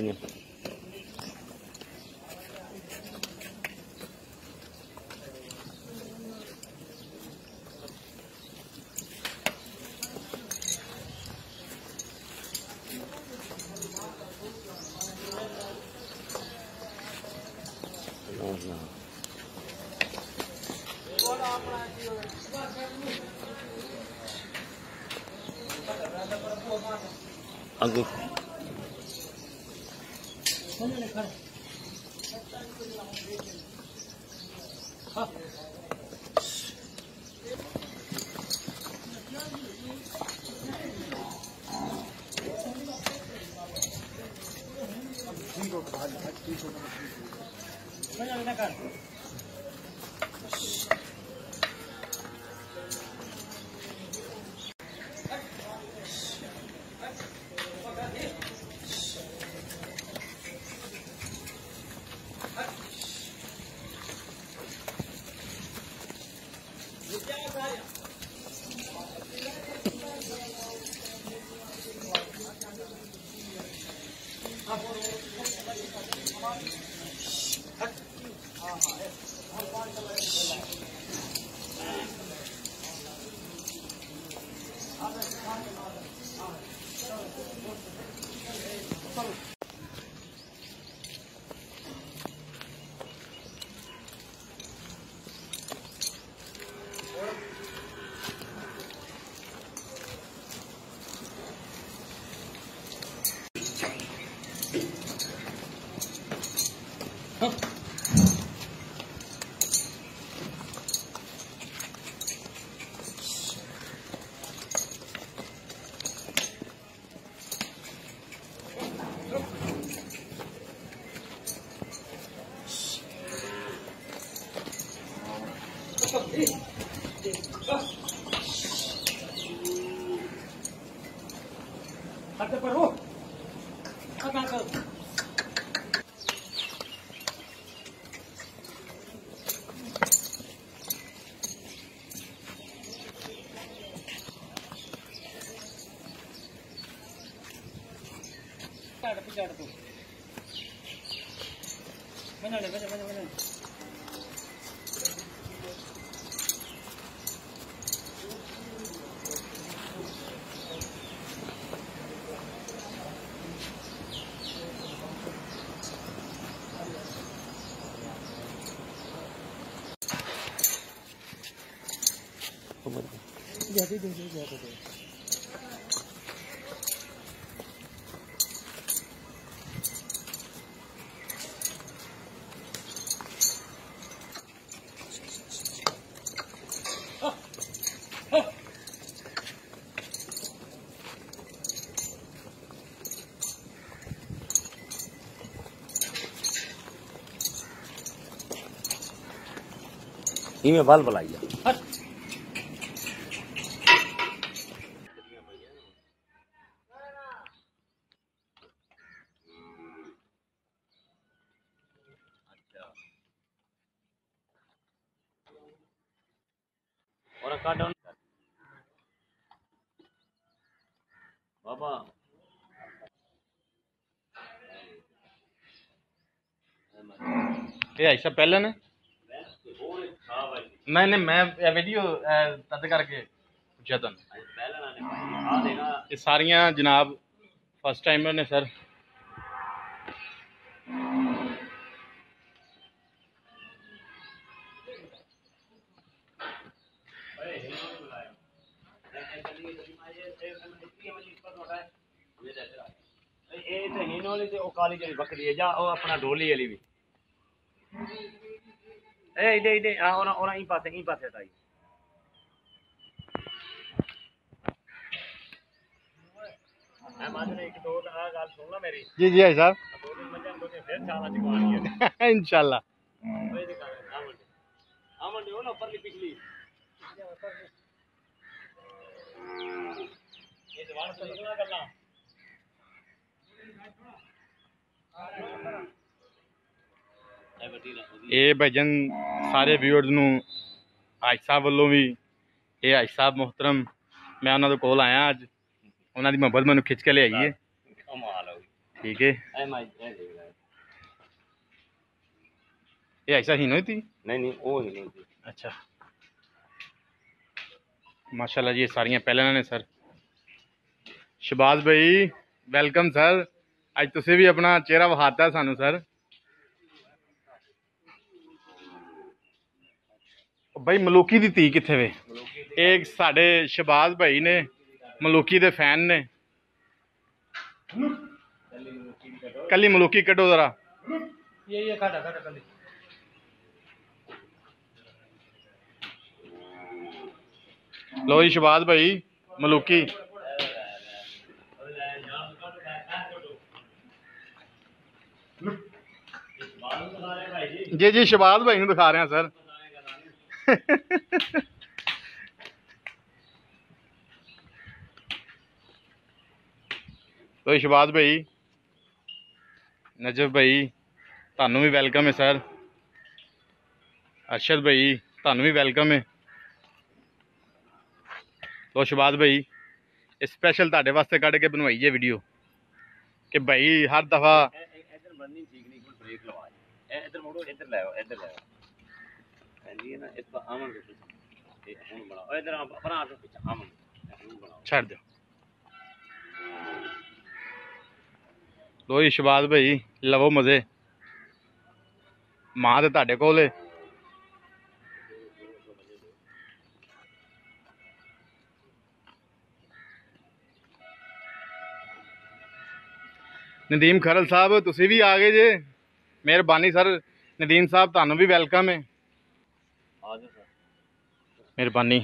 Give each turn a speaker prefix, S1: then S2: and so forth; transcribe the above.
S1: पई अगू इमें बाल बुलाइए और काट डाउन बाबा ये ऐसा पहले ने नहीं मैं वीडियो तद करके पूछा था ये सारियां जनाब फर्स्ट टाइमर ने सर काली जी बकरी है जा अपना ढोली वाली भी इधे ई पासे हटाई मेरी जी जी साहब इंशाल्लाह ये भजन सारे व्यूअर्स नूं हाज साहब वालों भी ये हाज साहब मोहतरम मैं उन्होंने कोल आया अज उन्होंने मोहब्बत मैनू खिंच के ले आई है ठीक है। ये ऐसा ही नहीं थी?
S2: नहीं वो ही नहीं थी।
S1: अच्छा माशाल्लाह जी, ये सारियां पहले ने सर। शहबाज भाई वेलकम सर, अज तुसी भी अपना चेहरा विखाता सानू सर। भाई मलूकी दी धी कित्थे वे? एक साडे शहबाज भाई ने मलूकी दे फैन ने। कली मलूकी कड्डो जरा। ये काटा काटा कली। लो जी शहबाज भाई मलूकी। जी जी शहबाज भाई दिखा रहे हैं सर। तो शहबाज भाई, नजफ भाई तानू भी वेलकम है सर। अरशद भाई तानू भी वेलकम है। तो शहबाज भाई स्पेशल ताड़े वास्ते कढ़ के बनवाई है वीडियो कि भाई हर दफा छड़ दो। लो जी शहबाज भाई लवो मजे। मां ते ताड़े कोल है। नदीम खरल साहब तुसी भी आ गए जे, मेहरबानी सर। नदीम साहब तानू भी वेलकम है, मेहरबानी।